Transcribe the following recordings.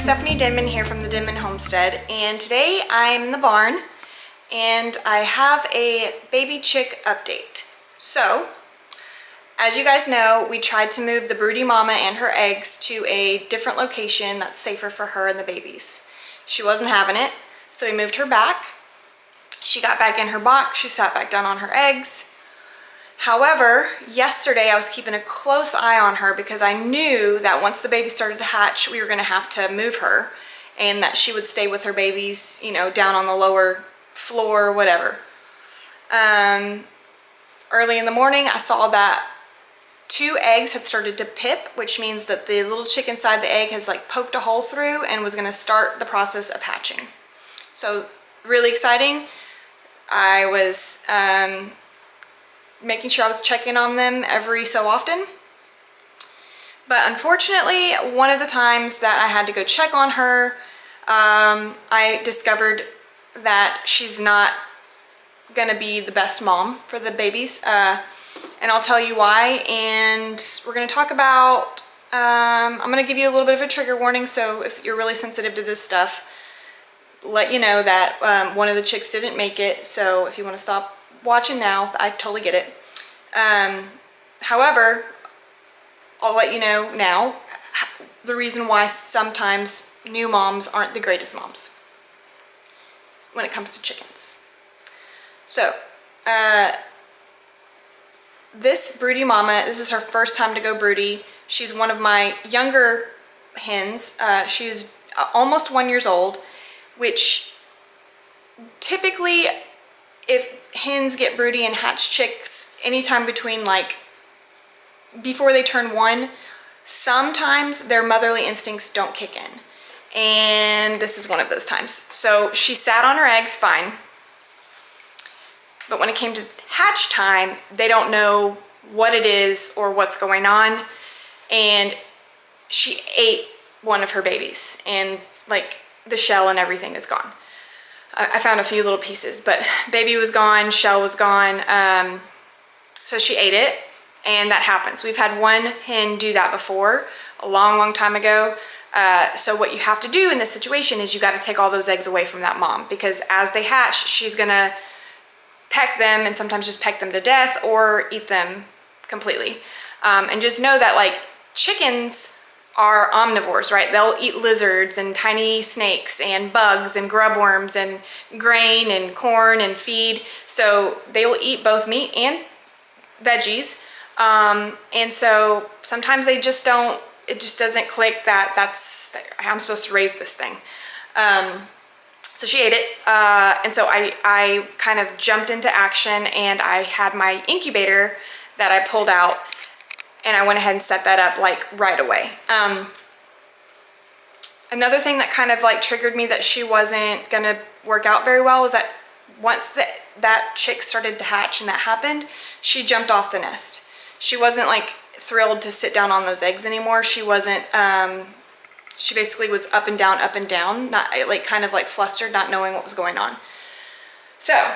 Stephanie Denman here from the Denman Homestead, and today I'm in the barn and I have a baby chick update. So, as you guys know, we tried to move the broody mama and her eggs to a different location that's safer for her and the babies. She wasn't having it, so we moved her back. She got back in her box, she sat back down on her eggs. However, yesterday I was keeping a close eye on her because I knew that once the baby started to hatch, we were gonna have to move her and that she would stay with her babies, you know, down on the lower floor or whatever. Early in the morning, I saw that 2 eggs had started to pip, which means that the little chick inside the egg has like poked a hole through and was gonna start the process of hatching. So really exciting. I was making sure I was checking on them every so often. But unfortunately, one of the times that I had to go check on her, I discovered that she's not gonna be the best mom for the babies. And I'll tell you why. And we're gonna talk about, I'm gonna give you a little bit of a trigger warning. So if you're really sensitive to this stuff, let you know that one of the chicks didn't make it. So if you wanna stop watching now, I totally get it. However, I'll let you know now the reason why sometimes new moms aren't the greatest moms when it comes to chickens. So, this broody mama, this is her first time to go broody. She's one of my younger hens. She's almost 1 year old, which typically, if hens get broody and hatch chicks anytime between like before they turn 1, sometimes their motherly instincts don't kick in, and this is one of those times. So she sat on her eggs fine, but when it came to hatch time, they don't know what it is or what's going on, and she ate one of her babies and like the shell and everything is gone. I found a few little pieces, but baby was gone, shell was gone. So she ate it, and that happens. We've had one hen do that before, a long time ago. So what you have to do in this situation is you got to take all those eggs away from that mom, because as they hatch, she's gonna peck them and sometimes just peck them to death or eat them completely. And just know that like chickens are omnivores, right? They'll eat lizards and tiny snakes and bugs and grubworms and grain and corn and feed. So they will eat both meat and veggies. And so sometimes they just don't, it just doesn't click that I'm supposed to raise this thing. So she ate it. And so I kind of jumped into action, and I had my incubator that I pulled out, and I went ahead and set that up like right away. Another thing that kind of like triggered me that she wasn't gonna work out very well was that once that chick started to hatch and that happened, she jumped off the nest. She wasn't like thrilled to sit down on those eggs anymore. She wasn't, she basically was up and down, not like kind of like flustered, not knowing what was going on. So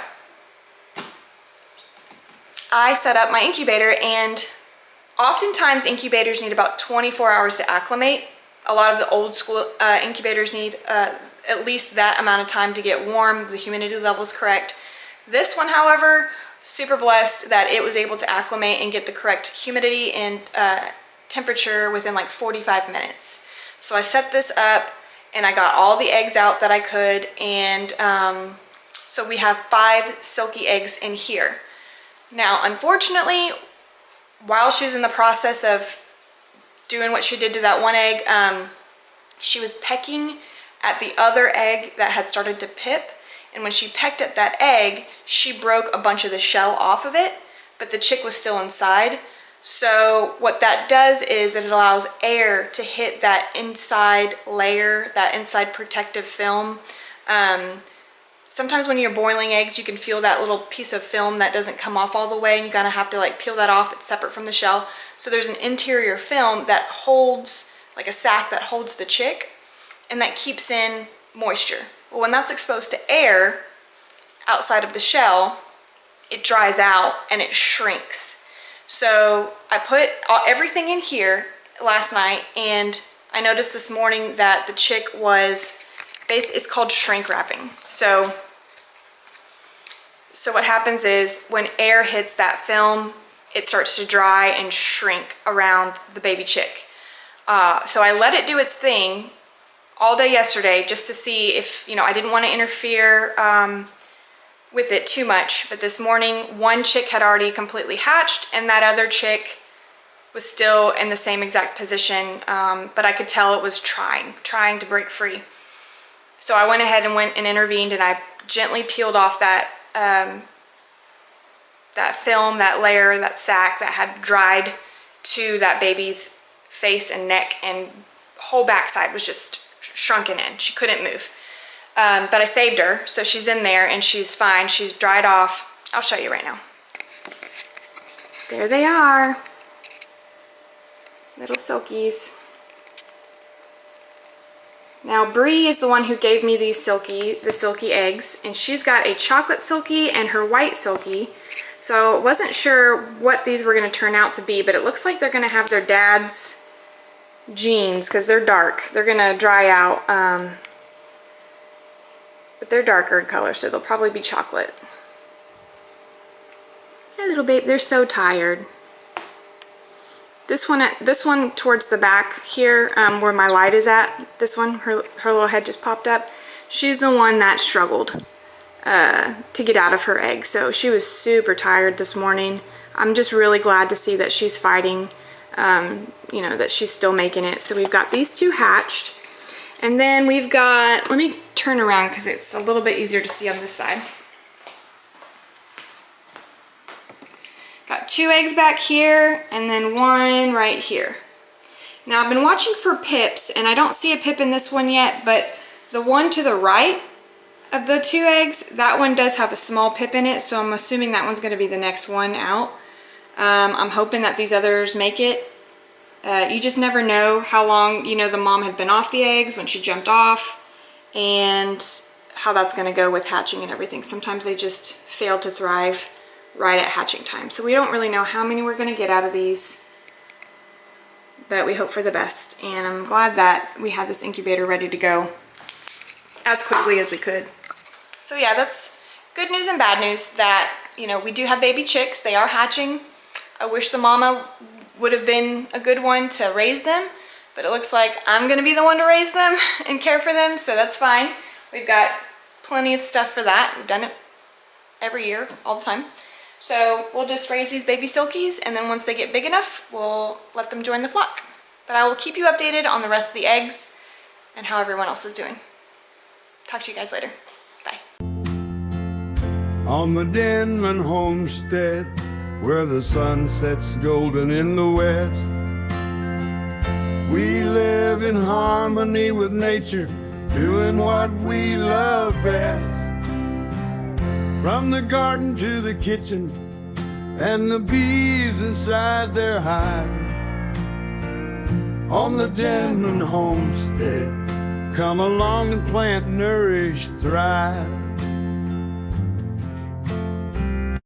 I set up my incubator, and oftentimes incubators need about 24 hours to acclimate. A lot of the old school incubators need at least that amount of time to get warm, the humidity level is correct. This one, however, super blessed that it was able to acclimate and get the correct humidity and temperature within like 45 minutes. So I set this up and I got all the eggs out that I could, and so we have 5 silky eggs in here. Now, unfortunately, while she was in the process of doing what she did to that one egg, she was pecking at the other egg that had started to pip. And when she pecked at that egg, she broke a bunch of the shell off of it, but the chick was still inside. So what that does is it allows air to hit that inside layer, that inside protective film. Sometimes when you're boiling eggs, you can feel that little piece of film that doesn't come off all the way, and you gotta have to like peel that off. It's separate from the shell. So there's an interior film that holds, like a sac that holds the chick, and that keeps in moisture. Well, when that's exposed to air outside of the shell, it dries out and it shrinks. So I put everything in here last night, and I noticed this morning that the chick was, it's called shrink wrapping. So what happens is when air hits that film, it starts to dry and shrink around the baby chick. So I let it do its thing all day yesterday just to see if, you know, I didn't want to interfere with it too much. But this morning, one chick had already completely hatched and that other chick was still in the same exact position, but I could tell it was trying to break free. So I went ahead and intervened, and I gently peeled off that that film, that layer, that sack that had dried to that baby's face and neck, and whole backside was just shrunken in. She couldn't move. But I saved her, so she's in there and she's fine. She's dried off. I'll show you right now. There they are. Little silkies. Now Bree is the one who gave me the silky eggs, and she's got a chocolate silky and her white silky. So I wasn't sure what these were going to turn out to be, but it looks like they're going to have their dad's genes because they're dark. They're going to dry out, but they're darker in color, so they'll probably be chocolate. Hey little babe, they're so tired. This one towards the back here, where my light is at, this one, her little head just popped up. She's the one that struggled to get out of her egg. So she was super tired this morning. I'm just really glad to see that she's fighting, you know, that she's still making it. So we've got these two hatched. And then we've got, let me turn around because it's a little bit easier to see on this side. Got 2 eggs back here and then 1 right here. Now I've been watching for pips, and I don't see a pip in this one yet, but the one to the right of the 2 eggs, that one does have a small pip in it, so I'm assuming that one's going to be the next one out. I'm hoping that these others make it. You just never know how long, you know, the mom had been off the eggs when she jumped off, and how that's going to go with hatching and everything. Sometimes they just fail to thrive right at hatching time. So we don't really know how many we're going to get out of these, but we hope for the best. And I'm glad that we had this incubator ready to go as quickly as we could. So yeah, that's good news and bad news that, you know, we do have baby chicks. They are hatching. I wish the mama would have been a good one to raise them, but it looks like I'm going to be the one to raise them and care for them, so that's fine. We've got plenty of stuff for that. We've done it every year, all the time. So we'll just raise these baby silkies, and then once they get big enough, we'll let them join the flock. But I will keep you updated on the rest of the eggs and how everyone else is doing. Talk to you guys later. Bye. On the Denman homestead, where the sun sets golden in the west, we live in harmony with nature, doing what we love best. From the garden to the kitchen, and the bees inside their hive. On the Denman homestead, come along and plant, nourish, thrive.